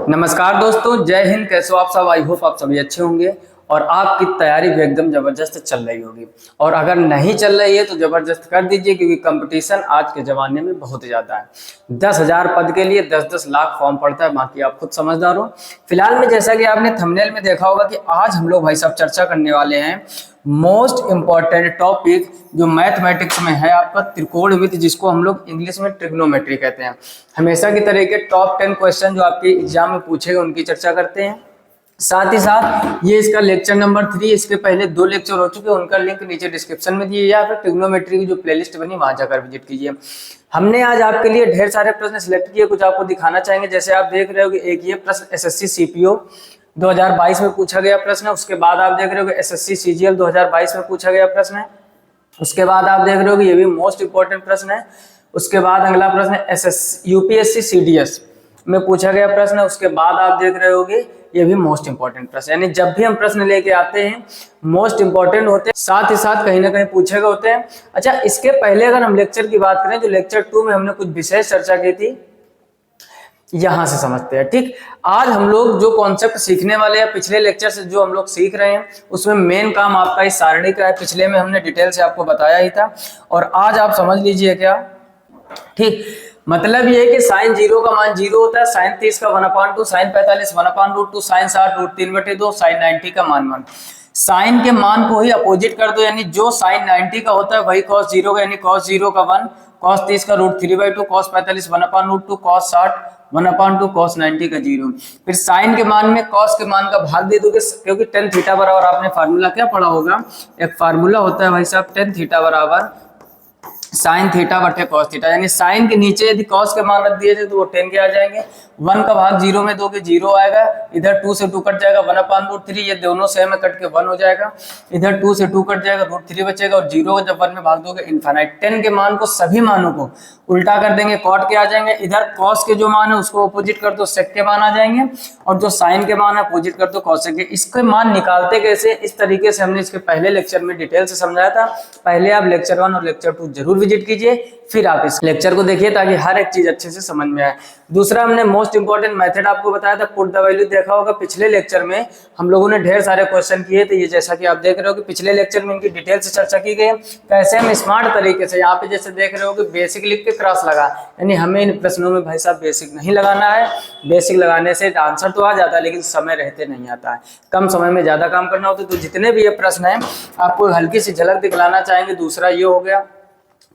नमस्कार दोस्तों, जय हिंद। कैसे हो आप सब? आई होप आप सभी अच्छे होंगे और आपकी तैयारी भी एकदम जबरदस्त चल रही होगी। और अगर नहीं चल रही है तो जबरदस्त कर दीजिए, क्योंकि कंपटीशन आज के ज़माने में बहुत ज़्यादा है। 10,000 पद के लिए 10-10 लाख फॉर्म पड़ता है। बाकी आप खुद समझदार हो। फिलहाल में जैसा कि आपने थंबनेल में देखा होगा कि आज हम लोग भाई साहब चर्चा करने वाले हैं मोस्ट इम्पॉर्टेंट टॉपिक जो मैथमेटिक्स में है, आपका त्रिकोणमिति, जिसको हम लोग इंग्लिश में ट्रिग्नोमेट्री कहते हैं। हमेशा की तरह के टॉप 10 क्वेश्चन जो आपके एग्जाम में पूछे गए उनकी चर्चा करते हैं। साथ ही साथ ये इसका लेक्चर नंबर 3, इसके पहले 2 लेक्चर हो चुके हैं, उनका लिंक नीचे डिस्क्रिप्शन में दिए, या फिर ट्रिग्नोमेट्री की जो प्लेलिस्ट बनी वहां जाकर विजिट कीजिए। हमने आज आपके लिए ढेर सारे प्रश्न सिलेक्ट किए, कुछ आपको दिखाना चाहेंगे। जैसे आप देख रहे हो कि एक ये प्रश्न एसएससी सीपीओ 2022 में पूछा गया प्रश्न है। उसके बाद आप देख रहे हो कि एसएससी सीजीएल 2022 में पूछा गया प्रश्न है। उसके बाद आप देख रहे हो कि ये भी मोस्ट इंपॉर्टेंट प्रश्न है। उसके बाद अगला प्रश्न है यूपीएससी सीडीएस में पूछा गया प्रश्न है। उसके बाद आप देख रहे होगे ये भी मोस्ट इंपॉर्टेंट प्रश्न। यानी जब भी हम प्रश्न लेके आते हैं मोस्ट इंपॉर्टेंट होते हैं, साथ ही साथ कहीं ना कहीं पूछे गए होते हैं। अच्छा, इसके पहले अगर हम लेक्चर की बात करें, जो लेक्चर 2 में हमने कुछ विशेष चर्चा की थी, यहां से समझते हैं। ठीक, आज हम लोग जो कॉन्सेप्ट सीखने वाले हैं, पिछले लेक्चर से जो हम लोग सीख रहे हैं, उसमें मेन काम आपका इस सारणी का है। पिछले में हमने डिटेल से आपको बताया ही था, और आज आप समझ लीजिए क्या। ठीक, मतलब ये है कि साइन 0 का मान 0 होता है, साइन 30 का 1/2, साइन 45 1/√2, साइन 60 √3/2, साइन 90 का मान 1। साइन के मान को ही अपोजिट कर दो, यानी जो साइन 90 का होता है वही कॉस 0 का, यानी कॉस 0 का 1, कॉस 30 का √3/2, कॉस 45 1/√2, कॉस 60 1/2, कॉस 90 का 0। फिर साइन के मान में कॉस के मान का भाग दे दोगे, क्योंकि tan थीटा बराबर, आपने फार्मूला क्या पढ़ा होगा, एक फार्मूला होता है भाई साहब, tan थीटा बराबर साइन थीटा बटे कॉस थीटा। यानी साइन के नीचे यदि कॉस के मान रख दिए जाए तो वो 10 के आ जाएंगे। 1 का भाग 0 में दोगे 0 आएगा, इधर 2 से 2 कट जाएगा, 1/√3, ये दोनों सेम में कट के 1 हो जाएगा, इधर 2 से 2 कट जाएगा, √3 बचेगा, और 0 को जब 1 में भाग दोगे इनफाइनाइट। 10 के मान को, सभी मानों को उल्टा कर देंगे, कॉट के आ जाएंगे। इधर कॉस के जो मान है उसको अपोजिट कर दो, सेक के मान आ जाएंगे, और जो साइन के मान है अपोजिट कर दो, कॉसेक के। इसके मान निकालते कैसे, इस तरीके से हमने इसके पहले लेक्चर में डिटेल से समझाया था। पहले आप लेक्चर 1 और लेक्चर 2 जरूर विजिट कीजिए, फिर आप इस लेक्चर को देखिए, ताकि हर एक चीज अच्छे से समझ में आए। दूसरा, हमने मोस्ट इंपॉर्टेंट मेथड आपको बताया था, पुट द वैल्यू। देखा होगा पिछले लेक्चर में हम लोगों ने ढेर सारे क्वेश्चन किए थे। ये जैसा कि आप देख रहे हो कि पिछले लेक्चर में इनकी डिटेल से चर्चा की गई। कैसे हम स्मार्ट तरीके से, यहाँ पे जैसे देख रहे हो कि बेसिक लिख के क्रॉस लगा, यानी हमें इन प्रश्नों में भाई साहब बेसिक नहीं लगाना है। बेसिक लगाने से आंसर तो आ जाता है, लेकिन समय रहते नहीं आता है। कम समय में ज्यादा काम करना होता है। तो जितने भी ये प्रश्न है आपको हल्की सी झलक दिखलाना चाहेंगे। दूसरा ये हो गया,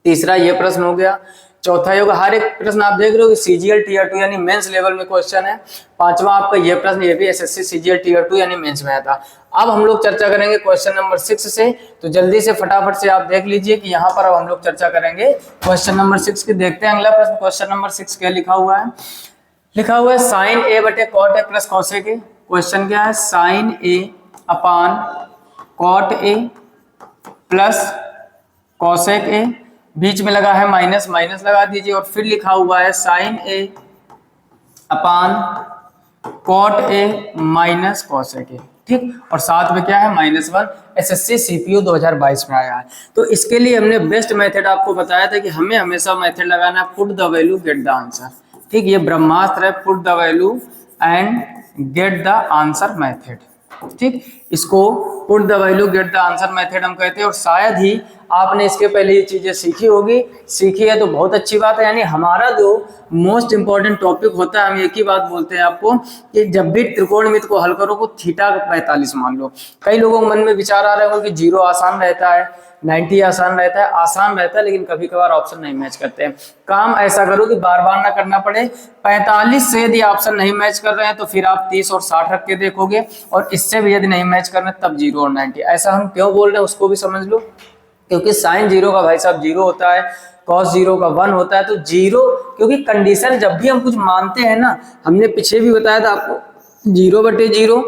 तीसरा ये प्रश्न हो गया, चौथा होगा, हर एक प्रश्न आप देख रहे हो कि सीजीएल टीयर 2 यानी मेंस लेवल में क्वेश्चन है। पांचवा आपका ये प्रश्न, ये भी एसएससी सीजीएल टीयर 2 यानी मेंस में आया था। अब हम लोग चर्चा करेंगे क्वेश्चन नंबर 6 से। तो जल्दी से फटाफट से आप देख लीजिए कि यहाँ पर अब हम लोग चर्चा करेंगे क्वेश्चन नंबर 6 की। देखते हैं अगला प्रश्न। क्वेश्चन नंबर 6 क्या लिखा हुआ है? लिखा हुआ है साइन ए बटे cot A plus cosec A. Question क्या है? Sine A upon cot A plus cosec A, बीच में लगा है माइनस, माइनस लगा दीजिए, और फिर लिखा हुआ है sine A upon cot A minus cosec A. ठीक, और साथ में क्या है? -1। एसएससी सीपीयू 2022 में आया है। तो इसके लिए हमने बेस्ट मेथड आपको बताया था कि हमें हमेशा मेथड लगाना है put the value get the answer. ठीक, ये ब्रह्मास्त्र है, put the value and get the answer method. ठीक, इसको put the value get the answer method हम कहते हैं। और शायद ही आपने इसके पहले ये चीजें सीखी होगी। सीखी है तो बहुत अच्छी बात है। यानी हमारा जो मोस्ट इंपॉर्टेंट टॉपिक होता है, हम एक ही बात बोलते हैं आपको कि जब भी त्रिकोणमिति को हल करो को थीटा 45 मान लो। कई लोगों के मन में विचार आ रहे हो कि 0 आसान रहता है, 90 आसान रहता है। आसान रहता है, लेकिन कभी कभार ऑप्शन नहीं मैच करते हैं। काम ऐसा करो कि बार बार ना करना पड़े। 45 से यदि ऑप्शन नहीं मैच कर रहे हैं तो फिर आप 30 और 60 रख के देखोगे, और इससे भी यदि नहीं मैच कर रहे तब 0 और 90। ऐसा हम क्यों बोल रहे हैं उसको भी समझ लो। क्योंकि साइन 0 का भाई साहब 0 होता है, कॉस 0 का 1 होता है। तो 0, क्योंकि कंडीशन जब भी हम कुछ मानते हैं ना, हमने पीछे भी बताया था आपको, 0 बटे 0,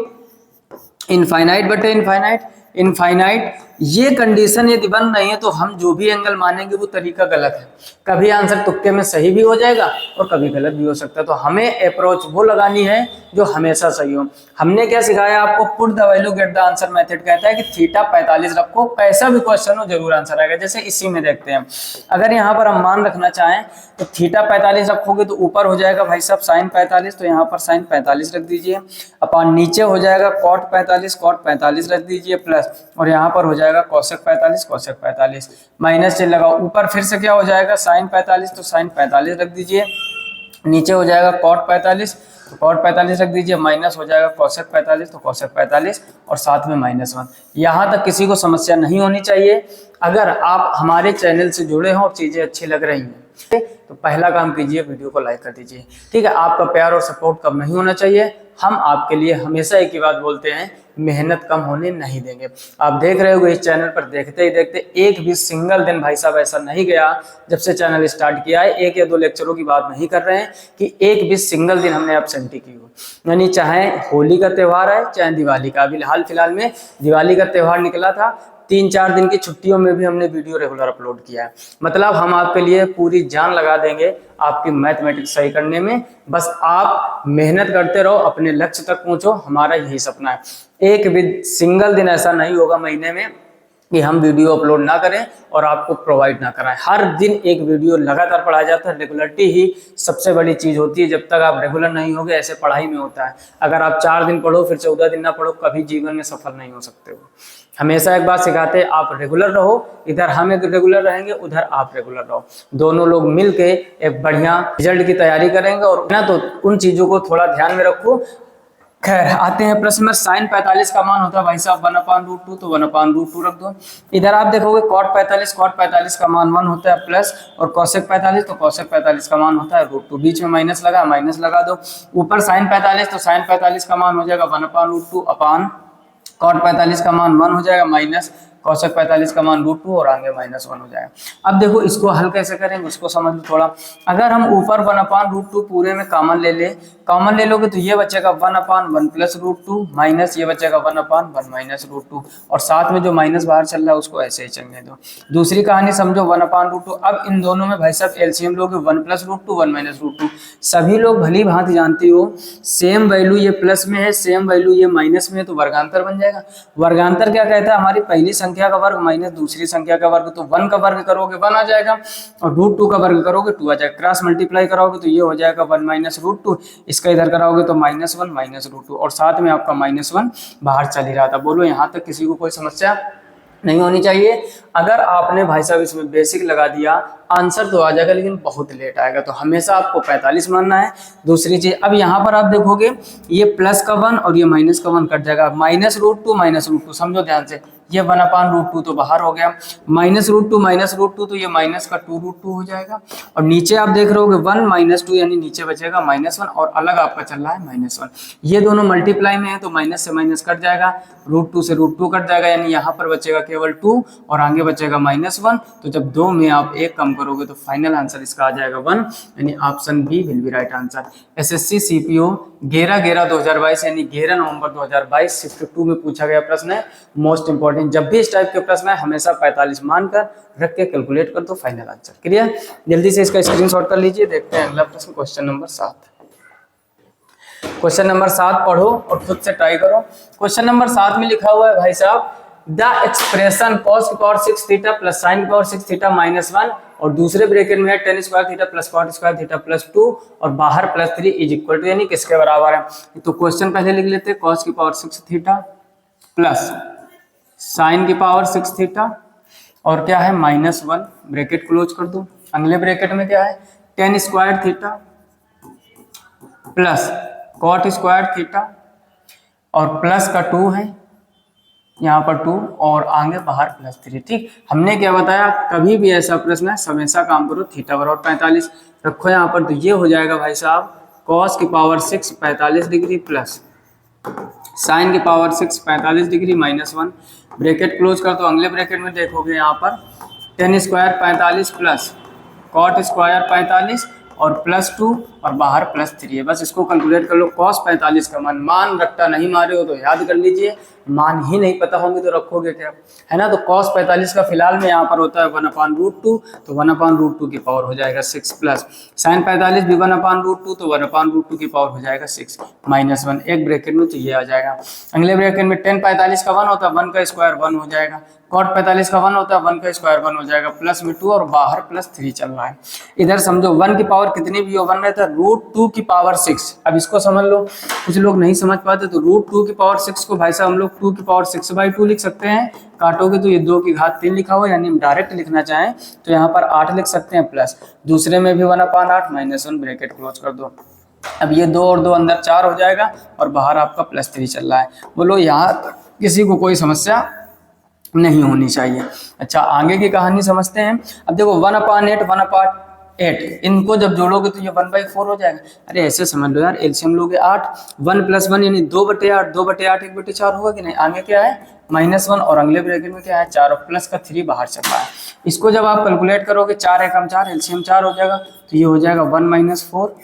इनफाइनाइट बटे इनफाइनाइट, इनफाइनाइट, ये कंडीशन यदि बन रही है तो हम जो भी एंगल मानेंगे वो तरीका गलत है। कभी आंसर तुक्के में सही भी हो जाएगा और कभी गलत भी हो सकता है। तो हमें अप्रोच वो लगानी है जो हमेशा सही हो। हमने क्या सिखाया आपको, put the value get the answer method कहता है कि थीटा 45 रखो, कैसा भी क्वेश्चन हो जरूर आंसर आएगा। जैसे इसी में देखते हैं, अगर यहाँ पर हम मान रखना चाहें तो थीटा 45 रखोगे तो ऊपर हो जाएगा भाई साहब साइन 45, तो यहाँ पर साइन 45 रख दीजिए, अपन नीचे हो जाएगा कॉट 45, कॉट 45 रख दीजिए प्लस, और यहाँ पर हो जाएगा कोसेक 45, कोसेक 45 माइनस चिन्ह लगाओ, ऊपर फिर से क्या हो जाएगा साइन 45, तो साइन 45 रख दीजिए, नीचे हो जाएगा कॉट 45, तो कॉट 45 रख दीजिए, माइनस हो जाएगा कोसेक 45, तो कोसेक 45 और साथ में -1। यहाँ तक किसी को समस्या नहीं होनी चाहिए। अगर आप हमारे चैनल से जुड़े हों और चीज़ें अच्छी लग रही हैं तो पहला काम कीजिए, वीडियो को लाइक कर दीजिए, ठीक है। आपका प्यार और सपोर्ट कम नहीं होना चाहिए। हम आपके लिए हमेशा एक ही बात बोलते हैं, मेहनत कम होने नहीं देंगे। आप देख रहे हो इस चैनल पर देखते ही देखते एक भी सिंगल दिन भाई साहब ऐसा नहीं गया जब से चैनल स्टार्ट किया है, 1 या 2 लेक्चरों की बात नहीं कर रहे हैं, कि एक भी सिंगल दिन हमने एब्सेंटी की हो। यानी चाहे होली का त्यौहार है चाहे दिवाली का, अभी हाल फिलहाल में दिवाली का त्यौहार निकला था, 3-4 दिन की छुट्टियों में भी हमने वीडियो रेगुलर अपलोड किया है। मतलब हम आपके लिए पूरी जान लगा देंगे आपकी मैथमेटिक्स सही करने में। बस आप मेहनत करते रहो, अपने लक्ष्य तक पहुंचो, हमारा यही सपना है। एक भी सिंगल दिन ऐसा नहीं होगा महीने में कि हम वीडियो अपलोड ना करें और आपको प्रोवाइड ना कराएं। हर दिन एक वीडियो लगातार पढ़ाया जाता है। रेगुलरिटी ही सबसे बड़ी चीज़ होती है। जब तक आप रेगुलर नहीं होगे, ऐसे पढ़ाई में होता है, अगर आप 4 दिन पढ़ो फिर 14 दिन ना पढ़ो, कभी जीवन में सफल नहीं हो सकते हो। हमेशा एक बात सिखाते हैं, आप रेगुलर रहो, इधर हम एक रेगुलर रहेंगे, उधर आप रेगुलर रहो, दोनों लोग मिलके एक बढ़िया रिजल्ट की तैयारी करेंगे। और ना तो उन चीज़ों को थोड़ा ध्यान में रखो। खैर आते हैं प्रश्न में। साइन 45 का मान होता है भाई साहब 1/√2, तो 1/√2 रख दो। इधर आप देखोगे कॉट 45 का मान 1 होता है प्लस, और कोसेक 45, तो कोसेक 45 का मान होता है √2, बीच में माइनस लगा दो। ऊपर साइन 45, तो साइन 45 का मान हो जाएगा 1/√2 अपान कॉट 45 का मान 1 हो जाएगा माइनस कोसेक 45 का मान √2 और आगे -1 हो जाएगा। अब देखो इसको हल कैसे करेंगे उसको समझ लो थोड़ा। अगर हम ऊपर 1/√2 पूरे में कॉमन ले लोगे तो ये बचेगा 1/1 + √2 माइनस ये बचेगा 1/1 - √2, और साथ में जो माइनस बाहर चल रहा है उसको ऐसे ही चलने दो। दूसरी कहानी समझो 1/√2। अब इन दोनों में भाई साहब एलसीएम लोगे 1 + √2 1 - √2। सभी लोग भली भांति जानती हो सेम वैल्यू ये प्लस में है, सेम वैल्यू ये माइनस में है, तो वर्गांतर बन जाएगा। वर्गांतर क्या कहता है, हमारी पहली संख्या का वर्ग माइनस दूसरी संख्या का वर्ग, तो 1 का वर्ग करोगे 1 आ जाएगा, और √2 का वर्ग करोगे 2 आ जाएगा। क्रॉस मल्टीप्लाई कराओगे तो ये हो जाएगा 1 - √2, इसका इधर कराओगे तो -1 - √2, और साथ में आपका -1 बाहर चल ही रहा था। बोलो यहाँ तक किसी को कोई समस्या नहीं होनी चाहिए। अगर आपने भाई साहब इसमें बेसिक लगा दिया, आंसर तो आ जाएगा लेकिन बहुत लेट आएगा। तो हमेशा आपको 45 मानना है। दूसरी चीज, अब यहाँ पर आप देखोगे ये प्लस का 1 और ये माइनस का 1 कट जाएगा, -√2 समझो ध्यान से, ये 1/√2 तो बाहर हो गया, -√2 तो ये माइनस का 2√2 हो जाएगा, और नीचे आप देख रहे होगे 1 - 2 यानी नीचे बचेगा -1 और अलग आपका चल रहा है -1। ये दोनों मल्टीप्लाई में है तो माइनस से माइनस कट जाएगा, √2 से √2 कट जाएगा, यानी यहाँ पर बचेगा केवल 2 और आगे बचेगा -1। तो जब 2 में आप 1 कम करोगे तो फाइनल आंसर इसका आ जाएगा 1, यानी option B will be right answer. SSC CPO 11/11/2022 यानी 11 नवंबर 2022 शिफ्ट 2 में पूछा गया प्रश्न है, मोस्ट इंपॉर्टेंट। जब भी इस टाइप के प्रश्न है हमेशा 45 मानकर रख के कैलकुलेट कर दो, फाइनल आंसर। क्लियर? जल्दी से इसका स्क्रीनशॉट कर लीजिए। देखते हैं अगला प्रश्न, क्वेश्चन नंबर 7। क्वेश्चन नंबर 7 पढ़ो और खुद से ट्राई करो। क्वेश्चन नंबर 7 में लिखा हुआ है भाई साहब, द एक्सप्रेशन cos की पावर 6 थीटा प्लस साइन की पावर 6 थीटा -1, और दूसरे ब्रैकेट में है tan square theta plus cot square theta +2 और बाहर +3 इज इक्वल टू, यानी किसके बराबर है। तो क्वेश्चन पहले लिख लेते हैं, cos की पावर 6 थीटा प्लस साइन की पावर 6 थीटा और क्या है -1, ब्रैकेट क्लोज कर दो। अगले ब्रैकेट में क्या है, tan square theta plus cot square theta और प्लस का 2 है यहाँ पर 2 और आगे बाहर +3। ठीक, हमने क्या बताया, कभी भी ऐसा प्रश्न है हमेशा काम करो थीटा बराबर 45 रखो यहाँ पर, तो ये हो जाएगा भाई साहब cos की पावर 6 45 डिग्री प्लस साइन की पावर 6 45 डिग्री -1, ब्रैकेट क्लोज कर। तो अगले ब्रैकेट में देखोगे यहाँ पर tan square 45 plus cot square 45 और +2 और बाहर +3 है। बस इसको कैलकुलेट कर लो। cos 45 का मान रखता नहीं मारे हो तो याद कर लीजिए, मान ही नहीं पता होंगे तो रखोगे क्या, है ना। तो cos 45 का फिलहाल में यहाँ पर होता है 1/√2, तो 1/√2 की पावर हो जाएगा 6 प्लस sin 45 भी 1/√2, तो 1/√2 की पावर हो जाएगा 6 -1 एक ब्रैकेट में, तो ये आ जाएगा। अगले ब्रैकेट में tan 45 का 1 होता है 1 का स्क्वायर 1 हो जाएगा, cot 45 का 1 होता है 1 का स्क्वायर 1 हो जाएगा, प्लस में 2 और बाहर +3 चल रहा है। इधर समझो 1 की पावर कितनी भी हो, 1 रहता है √2 की पावर 6। अब इसको समझ लो, कुछ लोग नहीं समझ पाते तो √2 की पावर 6 को भाई साहब हम लोग 2 की पावर 6/2 लिख सकते हैं। काटोगे तो ये 2 की घात 3 लिखा हुआ, यानी हम डायरेक्ट लिखना चाहें तो यहाँ पर 8 लिख सकते हैं, प्लस दूसरे में भी 1/8 -1 ब्रैकेट क्लोज कर दो। अब ये 2 और 2 अंदर 4 हो जाएगा और बाहर आपका +3 चल रहा है। बोलो यहाँ किसी को कोई समस्या नहीं होनी चाहिए। अच्छा, आगे की कहानी समझते हैं। अब देखो 1/8 1/8 इनको जब जोड़ोगे तो ये 1/4 हो जाएगा। अरे ऐसे समझ लो यार, एलसीएम लोगे 8, 1 + 1 यानी 2/8, 2/8 1/4 होगा कि नहीं। आगे क्या है -1 और अगले ब्रैकेट में क्या है 4 और प्लस का 3 बाहर चल रहा है। इसको जब आप कैलकुलेट करोगे 4 एकम 4 एलसीएम 4 हो जाएगा, तो ये हो जाएगा 1 - 4,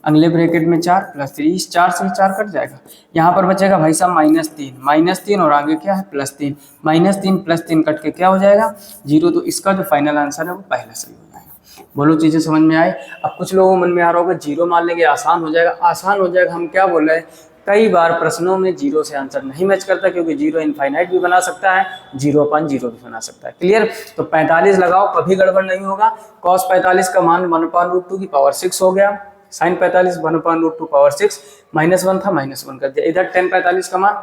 अगले ब्रैकेट में 4 +3, इस 4 से 4 कट जाएगा। यहाँ पर बचेगा भाई साहब -3 और आगे क्या है +3, -3 +3 कट के क्या हो जाएगा 0। तो इसका जो फाइनल आंसर है वो पहला सही हो जाएगा। बोलो चीजें समझ में आए। अब कुछ लोगों मन में आ रहा होगा 0 मान लेंगे आसान हो जाएगा। आसान हो जाएगा, हम क्या बोल रहे हैं, कई बार प्रश्नों में 0 से आंसर नहीं मैच करता, क्योंकि 0 इनफाइनाइट भी बना सकता है, 0/0 भी बना सकता है। क्लियर। तो 45 लगाओ, कभी गड़बड़ नहीं होगा। cos 45 का मान 1/√2 की पावर 6 हो गया, sin 45 1/√2 पावर 6 -1 था -1 कर दिया। इधर tan 45 का मान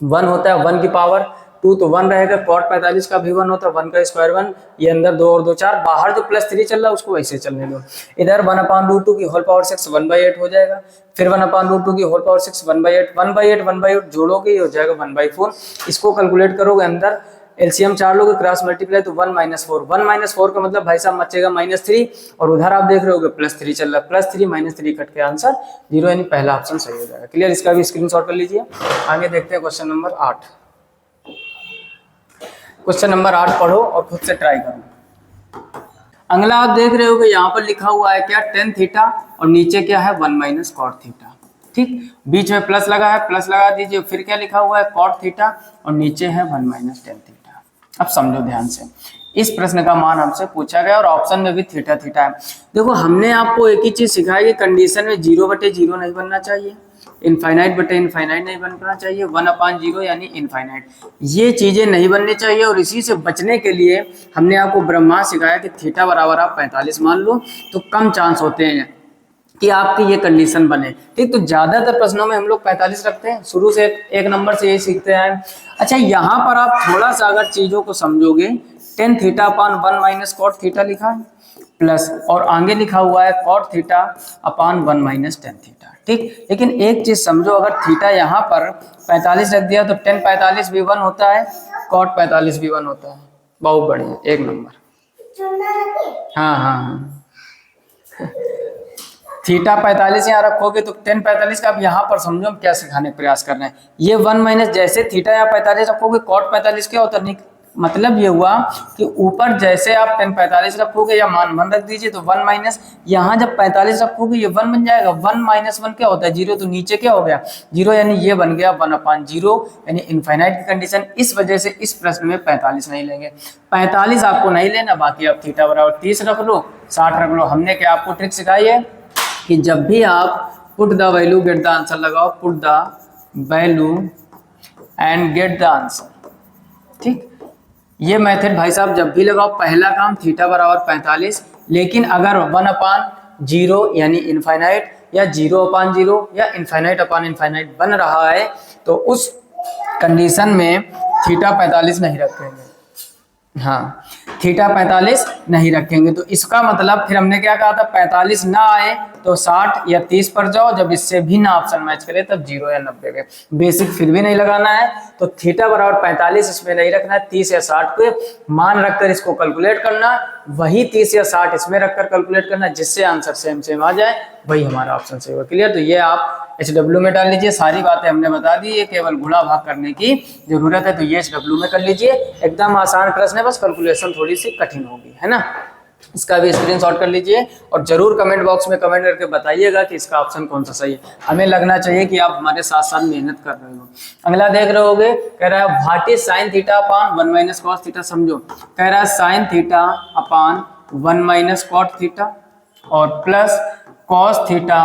1 होता है 1 की पावर 2 तो 1 रहेगा, cot 45 का भी 1 होता है 1 का स्क्वायर 1, ये अंदर 2 और 2 4, बाहर जो +3 चल रहा है उसको वैसे चलने दो। इधर 1/√2 की होल पावर 6 1/8 हो जाएगा, फिर 1/√2 की होल पावर 6 1/8 1/8 जोड़ोगे ये हो जाएगा 1/4। इसको कैलकुलेट करोगे, अंदर एलसीएम 4 लोगे क्रॉस मल्टीप्लाई तो 1 - 4, 1 - 4 का मतलब भाई साहब बचेगा -3 और उधर आप देख रहे होगे +3 चल रहा है, +3 - 3 कट के आंसर 0, यानी पहला ऑप्शन सही हो जाएगा। क्लियर। इसका भी स्क्रीनशॉट कर लीजिए। आगे देखते हैं क्वेश्चन नंबर 8। क्वेश्चन नंबर 8 पढ़ो और खुद से ट्राई करो। अगला आप देख रहे होगे यहाँ पर लिखा हुआ है क्या tan थीटा और नीचे क्या है 1 - cot थीटा। ठीक, बीच में प्लस लगा है, प्लस लगा दीजिए। फिर क्या लिखा हुआ है cot थीटा और नीचे है 1 - tan थीटा। अब समझो ध्यान से, इस प्रश्न का मान हमसे पूछा गया और ऑप्शन में भी थीटा थीटा है। देखो हमने आपको एक ही चीज सिखाई कि कंडीशन में 0/0 नहीं बनना चाहिए, इनफाइनाइट नहीं बनना चाहिए, 1/0 यानी इनफाइनाइट, ये चीजें नहीं बननी चाहिए। और इसी से बचने के लिए हमने आपको ब्रह्मास्त्र सिखाया कि थीटा बराबर आप 45 मान लो तो कम चांस होते हैं कि आपकी ये कंडीशन बने। ठीक, तो ज्यादातर प्रश्नों में हम लोग 45 रखते हैं, शुरू से 1 नंबर से यही सीखते हैं। अच्छा, यहाँ पर आप थोड़ा सा अगर चीजों को समझोगे, tan theta upon 1 - cot theta लिखा है, प्लस और आगे लिखा हुआ है cot theta upon 1 - tan theta. ठीक, लेकिन एक चीज समझो, अगर थीटा यहाँ पर 45 रख दिया तो tan 45 भी 1 होता है, cot 45 भी 1 होता है। बहुत बढ़िया, 1 नंबर। हाँ हाँ हाँ, थीटा 45 यहाँ रखोगे तो tan 45 का। अब यहाँ पर समझो हम क्या सिखाने का प्रयास कर रहे हैं। ये 1 - जैसे थीटा यहाँ 45 रखोगे, cot 45 क्या होता है, मतलब ये हुआ कि ऊपर जैसे आप tan 45 रखोगे या मान 1 रख दीजिए तो 1 - यहाँ जब 45 रखोगे ये 1 बन जाएगा। 1 - 1 क्या होता है 0, तो नीचे क्या हो गया 0, यानी ये बन गया 1/0, यानी इनफाइनाइट की कंडीशन। इस वजह से इस प्रश्न में 45 नहीं लेंगे। 45 आपको नहीं लेना, बाकी आप थीटा बराबर 30 रख लो, 60 रख लो। हमने क्या आपको ट्रिक सिखाई है कि जब भी आप put the value get the answer लगाओ, put the value and get the answer. ठीक, ये मेथड भाई साहब जब भी लगाओ, पहला काम थीटा बराबर 45, लेकिन अगर 1/0 यानी इनफाइनाइट या 0/0 या इनफाइनाइट अपान इनफाइनाइट बन रहा है तो उस कंडीशन में थीटा 45 नहीं रखेंगे। हाँ, थीटा 45 नहीं रखेंगे। तो इसका मतलब फिर हमने क्या कहा था, 45 ना आए तो 60 या 30 पर जाओ, जब इससे भी ना ऑप्शन मैच करे तब 0 या 90 पे। बेसिक फिर भी नहीं लगाना है, तो थीटा बराबर 45 इसमें नहीं रखना है, 30 या 60 पे मान रखकर इसको कैलकुलेट करना, वही 30 या 60 इसमें रखकर कैलकुलेट करना, जिससे आंसर सेम सेम आ जाए, वही हमारा ऑप्शन सही होगा। क्लियर। तो ये आप HW में डाल लीजिए, सारी बातें हमने बता दी, ये केवल गुणा भाग करने की जरूरत है, तो ये HW में कर लीजिए। एकदम आसान प्रश्न है, बस कैलकुलेशन थोड़ी सी कठिन होगी, है ना। इसका भी स्क्रीनशॉट कर लीजिए और जरूर कमेंट बॉक्स में कमेंट करके बताइएगा कि इसका ऑप्शन कौन सा सही है। हमें लगना चाहिए कि आप हमारे साथ साथ मेहनत कर रहे हो। अगला देख रहे होगे, कह रहा है what is sine theta upon 1 minus cos theta. समझो, कह रहा है sine theta upon 1 minus cot theta और plus cos theta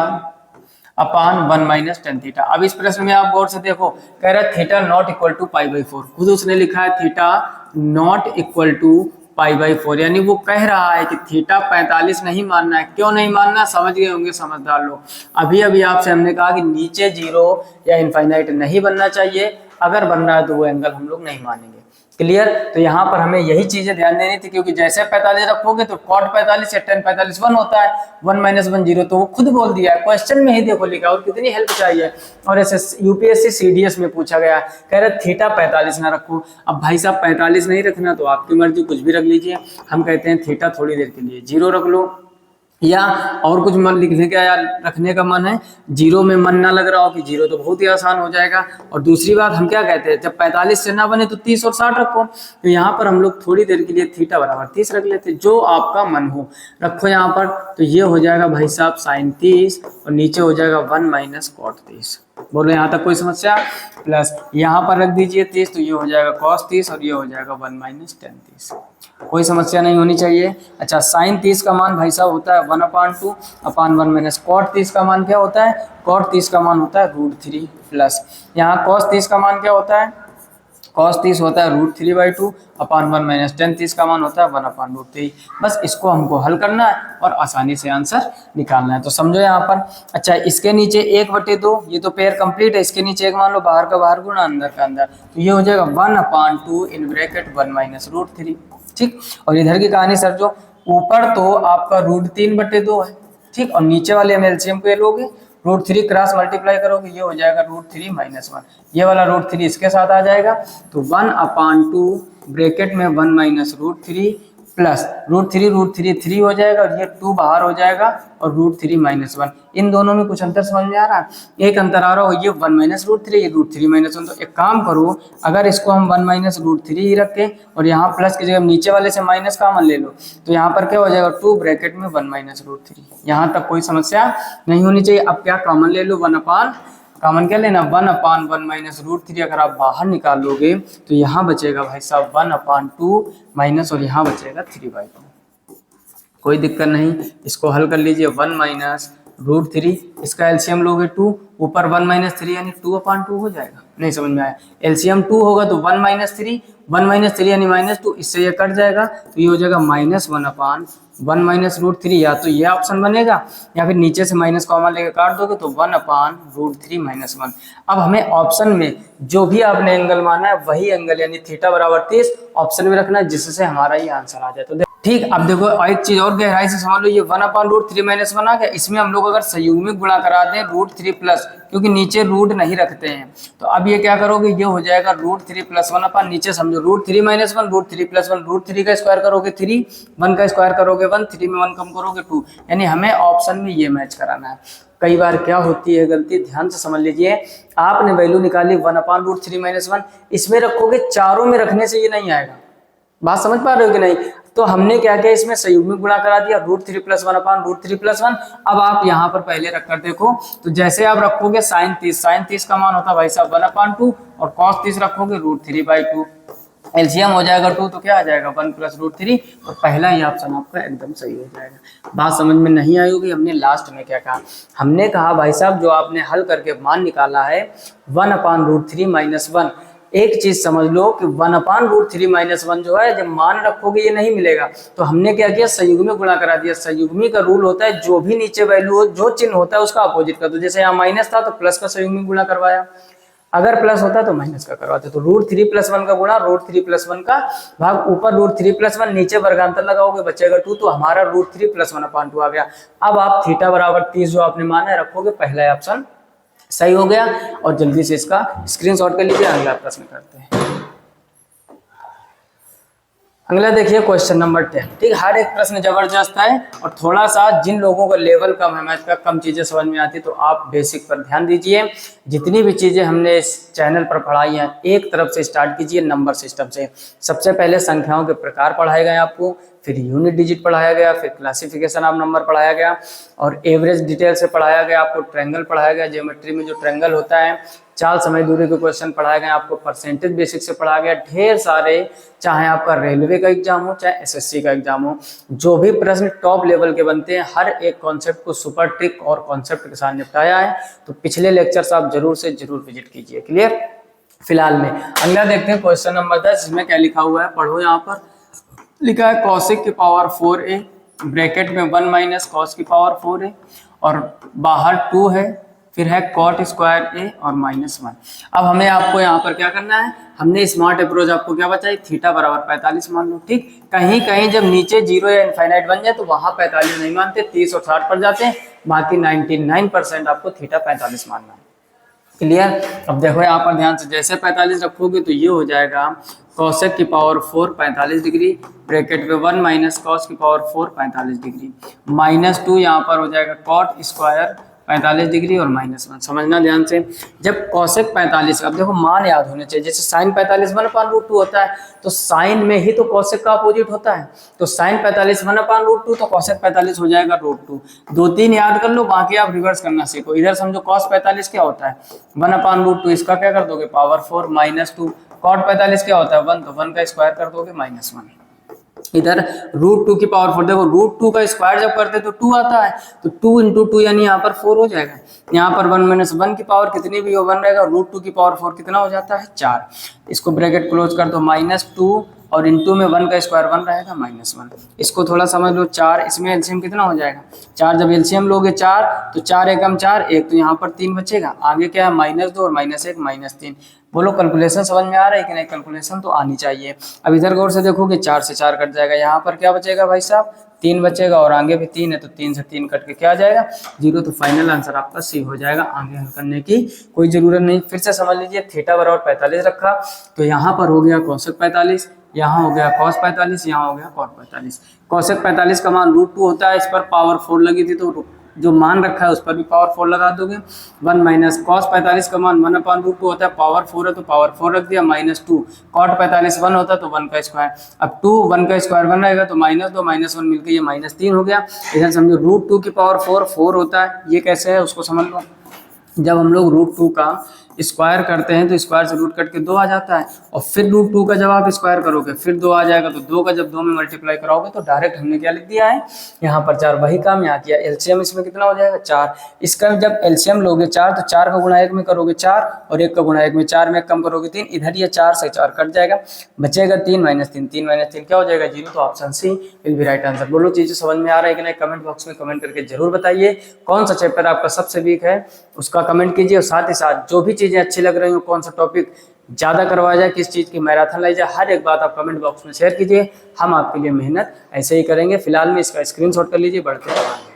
upon 1 minus tan theta. अब इस प्रश्न में आप गौर से देखो, कह रहा है थीटा नॉट इक्वल टू π/4। खुद उसने लिखा है थीटा नॉट इक्वल टू π/4, यानी वो कह रहा है कि थीटा 45 नहीं मानना है। क्यों नहीं मानना, समझ गए होंगे समझदार लोग। अभी अभी आपसे हमने कहा कि नीचे जीरो या इनफाइनाइट नहीं बनना चाहिए, अगर बन रहा है तो वो एंगल हम लोग नहीं मानेंगे। क्लियर। तो यहाँ पर हमें यही चीजें ध्यान देनी थी, क्योंकि जैसे 45 रखोगे तो कॉट 45 या टेन 45 1 होता है, 1 माइनस 1 0। तो वो खुद बोल दिया है, क्वेश्चन में ही देखो लिखा, और कितनी हेल्प चाहिए। और ऐसे यूपीएससी सीडीएस में पूछा गया, कह रहे थीटा 45 ना रखो। अब भाई साहब 45 नहीं रखना तो आपकी मर्जी, कुछ भी रख लीजिए। हम कहते हैं थीटा थोड़ी देर के लिए 0 रख लो, या और कुछ मन लिखने का या रखने का मन है, जीरो में मन ना लग रहा हो कि जीरो तो बहुत ही आसान हो जाएगा। और दूसरी बात हम क्या कहते हैं, जब 45 से ना बने तो 30 और 60 रखो। तो यहाँ पर हम लोग थोड़ी देर के लिए थीटा बराबर 30 रख लेते, जो आपका मन हो रखो यहाँ पर। तो ये हो जाएगा भाई साहब साइन 30 और नीचे हो जाएगा 1 माइनस कॉट 30। बोलो यहाँ तक कोई समस्या। प्लस यहाँ पर रख दीजिए 30, तो ये हो जाएगा कॉस 30 और ये हो जाएगा 1 माइनस टेन 30। कोई समस्या नहीं होनी चाहिए। अच्छा, साइन 30 का मान भाई साहब होता है 1/2 अपान 1 माइनस कॉट 30 का मान क्या होता है, कॉट 30 का मान होता है √3 प्लस यहाँ कॉस 30 का मान क्या होता है, कॉस 30 होता है √3/2 अपान 1 माइनस टेन 30 का मान होता है 1/√3। बस इसको हमको हल करना है और आसानी से आंसर निकालना है। तो समझो यहाँ पर। अच्छा, इसके नीचे 1/2, ये तो पेयर कंप्लीट है। इसके नीचे एक मान लो, बाहर का बाहर गुना अंदर का अंदर, तो ये हो जाएगा 1/2 इन ब्रैकेट 1 माइनस √3। ठीक। और इधर की कहानी सर, जो ऊपर तो आपका √3/2 है, ठीक, और नीचे वाले में एलसीएम को लोगे, √3 क्रॉस मल्टीप्लाई करोगे, ये हो जाएगा √3 - 1। ये वाला √3 इसके साथ आ जाएगा, तो 1/2 ब्रैकेट में 1 माइनस √3 प्लस √3 3 हो जाएगा, और ये 2 बाहर हो जाएगा, और √3 - 1। इन दोनों में कुछ अंतर समझ में आ रहा है? एक अंतर आ रहा हो, ये 1 माइनस √3, ये √3 - 1। तो एक काम करो, अगर इसको हम 1 माइनस √3 ही रखें और यहाँ प्लस की जगह नीचे वाले से माइनस कॉमन ले लो, तो यहाँ पर क्या हो जाएगा 2 ब्रैकेट में 1 माइनस √3। यहाँ तक कोई समस्या नहीं होनी चाहिए। अब क्या कॉमन ले लो, 1 अपान, कॉमन क्या लेना, 1/1 माइनस √3। अगर आप बाहर निकाल लोगे तो यहाँ बचेगा भाई साहब 1/2 माइनस, और यहाँ बचेगा 3/2। कोई दिक्कत नहीं, इसको हल कर लीजिए। 1 माइनस √3, इसका एलसीएम लोगे 2, ऊपर 1 माइनस 3 यानी 2/2 हो जाएगा। नहीं समझ में आया? एलसीएम 2 होगा तो 1 माइनस 3 यानी -2, इससे ये कट जाएगा, तो ये हो जाएगा -1/1 माइनस √3। या तो ये ऑप्शन बनेगा, या फिर नीचे से माइनस कॉमन लेकर काट दोगे तो 1/√3 - 1। अब हमें ऑप्शन में जो भी आपने एंगल माना है वही एंगल, यानी थीटा बराबर 30 ऑप्शन में रखना है, जिससे हमारा ये आंसर आ जाए। तो ठीक। अब देखो एक चीज और गहराई से समझ लो, ये 1/√3 - 1 आ गया। इसमें हम लोग अगर संयुग्मिक गुणा करा दें √3 प्लस, क्योंकि नीचे रूट नहीं रखते हैं, तो अब ये क्या करोगे, ये हो जाएगा √3 + 1 अपान, नीचे समझो √3 - 1, √3 + 1, √3 का स्क्वायर करोगे 3, 1 का स्क्वायर करोगे 1, 3 में 1 कम करोगे 2। यानी हमें ऑप्शन में ये मैच कराना है। कई बार क्या होती है गलती, ध्यान से समझ लीजिए। आपने वैल्यू निकाली 1/√3 - 1, इसमें रखोगे, चारों में रखने से ये नहीं आएगा। बात समझ पा रहे हो कि नहीं? तो हमने क्या किया, इसमें संयुग्मिक गुणा करा दिया, √3 + 1 अपान √3 + 1। अब आप यहाँ पर पहले रखकर देखो, तो जैसे आप रखोगे साइन 30 का मान होता है भाई साहब 1/2, और कॉस 30 रखोगे √3/2। एलसीएम हो जाएगा 2, तो क्या आ जाएगा 1 + √3, और पहला ही ऑप्शन आपका एकदम सही हो जाएगा। बात समझ में नहीं आई होगी। हमने लास्ट में क्या कहा, हमने कहा भाई साहब जो आपने हल करके मान निकाला है 1/√3 - 1, एक चीज समझ लो कि 1/√3 - 1 जो है, जब मान रखोगे ये नहीं मिलेगा, तो हमने क्या किया, संयुग्मिक गुणा करा दिया। संयुग्मिक का रूल होता है, जो भी नीचे वैल्यू हो, जो चिन्ह होता है उसका अपोजिट कर दो। जैसे यहाँ माइनस था तो प्लस का संयुग्मिक गुणा करवाया, अगर प्लस होता तो माइनस का करवाते। तो √3 + 1 का गुणा √3 + 1 का भाग ऊपर √3 + 1, नीचे वर्गांतर लगाओगे बचेगा 2, तो हमारा √3 + 1/2 आ गया। अब आप थीटा बराबर 30 जो आपने माना है रखोगे, पहला ऑप्शन सही हो गया। और जल्दी से इसका स्क्रीनशॉट कर लीजिए। अगला प्रश्न करते हैं। अगला देखिए क्वेश्चन नंबर 10। ठीक, हर एक प्रश्न जबरदस्त है, और थोड़ा सा जिन लोगों का लेवल कम है, मैथ का कम चीजें समझ में आती, तो आप बेसिक पर ध्यान दीजिए। जितनी भी चीजें हमने इस चैनल पर पढ़ाई हैं, एक तरफ से स्टार्ट कीजिए, नंबर सिस्टम से। सबसे पहले संख्याओं के प्रकार पढ़ाए गए आपको, फिर यूनिट डिजिट पढ़ाया गया, फिर क्लासिफिकेशन ऑफ नंबर पढ़ाया गया, और एवरेज डिटेल से पढ़ाया गया, आपको ट्रायंगल पढ़ाया गया, ज्योमेट्री में जो ट्रायंगल होता है, चाल समय दूरी के क्वेश्चन पढ़ाए गए, आपको परसेंटेज बेसिक से पढ़ाया गया, ढेर सारे, चाहे आपका रेलवे का एग्जाम हो चाहे एसएससी का एग्जाम हो, जो भी प्रश्न टॉप लेवल के बनते हैं, हर एक कॉन्सेप्ट को सुपर ट्रिक और कॉन्सेप्ट के साथ निपटाया है। तो पिछले लेक्चर्स आप जरूर से जरूर विजिट कीजिए। क्लियर। फिलहाल में अगला देखते हैं क्वेश्चन नंबर 10, इसमें क्या लिखा हुआ है, पढ़ो। यहाँ पर लिखा है कॉसेक की पावर 4a, ब्रैकेट में 1 माइनस कॉस की पावर 4a, और बाहर 2 है, फिर है कॉट स्क्वायर a और -1। अब हमें आपको यहाँ पर क्या करना है, हमने स्मार्ट अप्रोच आपको क्या बताई, थीटा बराबर 45 मान लो। ठीक, कहीं कहीं जब नीचे 0 या इनफाइनाइट बन जाए तो वहां 45 नहीं मानते, 30 और 60 पर जाते हैं, बाकी 99% आपको थीटा 45 मानना है। क्लियर। अब देखो यहाँ पर ध्यान से, जैसे 45 रखोगे तो ये हो जाएगा कॉसेक की पावर 4 45 डिग्री, ब्रैकेट में 1 माइनस कॉस की पावर 4 45 डिग्री, -2 यहाँ पर हो जाएगा कॉट स्क्वायर 45 डिग्री और -1। समझना ध्यान से, जब कॉसेक 45, अब देखो मान याद होने चाहिए, जैसे साइन 45 1/√2 होता है, तो साइन में ही तो कॉसेक का अपोजिट होता है, तो साइन 45 1/√2, तो कॉसेक 45 हो जाएगा √2। 2-3 याद कर लो, बाकी आप रिवर्स करना सीखो। इधर समझो कॉस 45 क्या होता है, 1/√2, इसका क्या कर दोगे पावर 4 -2, कॉट 45 क्या होता है 1, तो 1 का स्क्वायर कर दोगे -1। इधर √2 की पावर 4, देखो √2 का स्क्वायर जब करते तो 2 आता है, तो 2 × 2 यानी यहाँ पर 4 हो जाएगा। यहाँ पर 1 - 1 की पावर कितनी भी हो 1 रहेगा, √2 की पावर 4 कितना हो जाता है 4। इसको ब्रैकेट क्लोज कर दो, -2 और इंटू में 1 का स्क्वायर 1 रहेगा -1। इसको थोड़ा समझ लो, 4, इसमें एलसीएम कितना हो जाएगा 4, जब एलसीएम लोगे 4 तो 4 एकम 4, 1 तो यहाँ पर 3 बचेगा, आगे क्या है -2 और -1 -3। बोलो कैलकुलेशन समझ में आ रहा है कि नहीं, कैलकुलेशन तो आनी चाहिए। अब इधर गौर से देखोगे 4 से 4 कट जाएगा, यहाँ पर क्या बचेगा भाई साहब 3 बचेगा, और आगे भी 3 है तो 3 से 3 कट के क्या आ जाएगा 0। तो फाइनल आंसर आपका सी हो जाएगा, आगे हल करने की कोई जरूरत नहीं। फिर से समझ लीजिए, थीटा बराबर 45 रखा, तो यहाँ पर हो गया कॉसेक 45, यहाँ हो गया कॉस 45, यहाँ हो गया कॉट 45। कॉसेक 45 का मान √2 होता है, इस पर पावर 4 लगी थी, तो जो मान रखा है उस पर भी पावर 4 लगा दोगे। 1 माइनस कॉस 45 का मान 1/√2 होता है, पावर 4 है तो पावर 4 रख दिया, -2 कॉट 45 1 होता है तो 1 का स्क्वायर, अब 2 1 का स्क्वायर 1 रहेगा तो -2 -1 मिलकर ये -3 हो गया। इधर समझो √2 की पावर 4 होता है, ये कैसे है उसको समझ लो। जब हम लोग √2 का स्क्वायर करते हैं तो स्क्वायर से रूट कट के 2 आ जाता है, और फिर √2 का जब आप स्क्वायर करोगे फिर 2 आ जाएगा, तो 2 का जब 2 में मल्टीप्लाई कराओगे तो डायरेक्ट हमने क्या लिख दिया है यहाँ पर 4, वही काम यहाँ किया। एलसीएम इसमें कितना हो जाएगा 4, इसका जब एलसीएम लोगे 4 तो 4 का गुणा 1 में करोगे 4, और 1 का गुणा 1 में 4 में कम करोगे 3, इधर ये 4 से 4 कट जाएगा, बचेगा 3 - 3, 3 - 3 क्या हो जाएगा 0। तो option C will be right answer. बोलो चीजें समझ में आ रहा है कि नहीं, कमेंट बॉक्स में कमेंट करके जरूर बताइए कौन सा चैप्टर आपका सबसे वीक है, उसका कमेंट कीजिए, और साथ ही साथ जो भी चीजें अच्छी लग रही हो, कौन सा टॉपिक ज़्यादा करवाया जाए, किस चीज़ की मैराथन लाई जाए, हर एक बात आप कमेंट बॉक्स में शेयर कीजिए, हम आपके लिए मेहनत ऐसे ही करेंगे। फिलहाल में इसका स्क्रीनशॉट कर लीजिए, बढ़ते हैं आगे।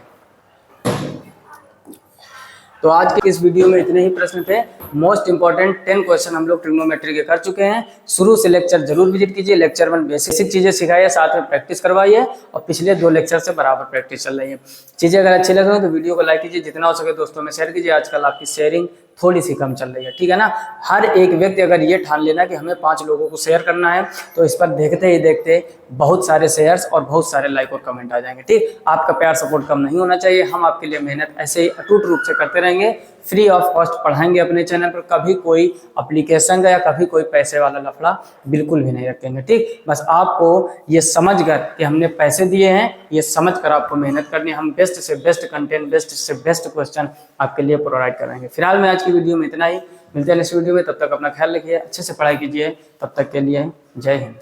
तो आज के इस वीडियो में इतने ही प्रश्न थे, मोस्ट इंपॉर्टेंट 10 क्वेश्चन हम लोग ट्रिग्नोमेट्री के कर चुके हैं। शुरू से लेक्चर जरूर विजिट कीजिए, लेक्चर 1 बेसिक चीज़ें सिखाइए, साथ में प्रैक्टिस करवाइए, और पिछले 2 लेक्चर से बराबर प्रैक्टिस चल रही है। चीज़ें अगर अच्छी लगे तो वीडियो को लाइक कीजिए, जितना हो सके दोस्तों में शेयर कीजिए। आजकल आपकी शेयरिंग थोड़ी सी कम चल रही है, ठीक है ना। हर एक व्यक्ति अगर ये ठान लेना कि हमें 5 लोगों को शेयर करना है, तो इस पर देखते ही देखते बहुत सारे शेयर्स और बहुत सारे लाइक और कमेंट आ जाएंगे। ठीक, आपका प्यार सपोर्ट कम नहीं होना चाहिए, हम आपके लिए मेहनत ऐसे ही अटूट रूप से करते रहेंगे, फ्री ऑफ कॉस्ट पढ़ाएंगे अपने चैनल पर, कभी कोई एप्लीकेशन का या कभी कोई पैसे वाला लफड़ा बिल्कुल भी नहीं रखेंगे। ठीक, बस आपको ये समझकर कि हमने पैसे दिए हैं, ये समझकर आपको मेहनत करनी है, हम बेस्ट से बेस्ट कंटेंट, बेस्ट से बेस्ट क्वेश्चन आपके लिए प्रोवाइड कराएंगे। फिलहाल में आज की वीडियो में इतना ही, मिलते हैं नेक्स्ट वीडियो में, तब तक अपना ख्याल रखिए, अच्छे से पढ़ाई कीजिए, तब तक के लिए जय हिंद।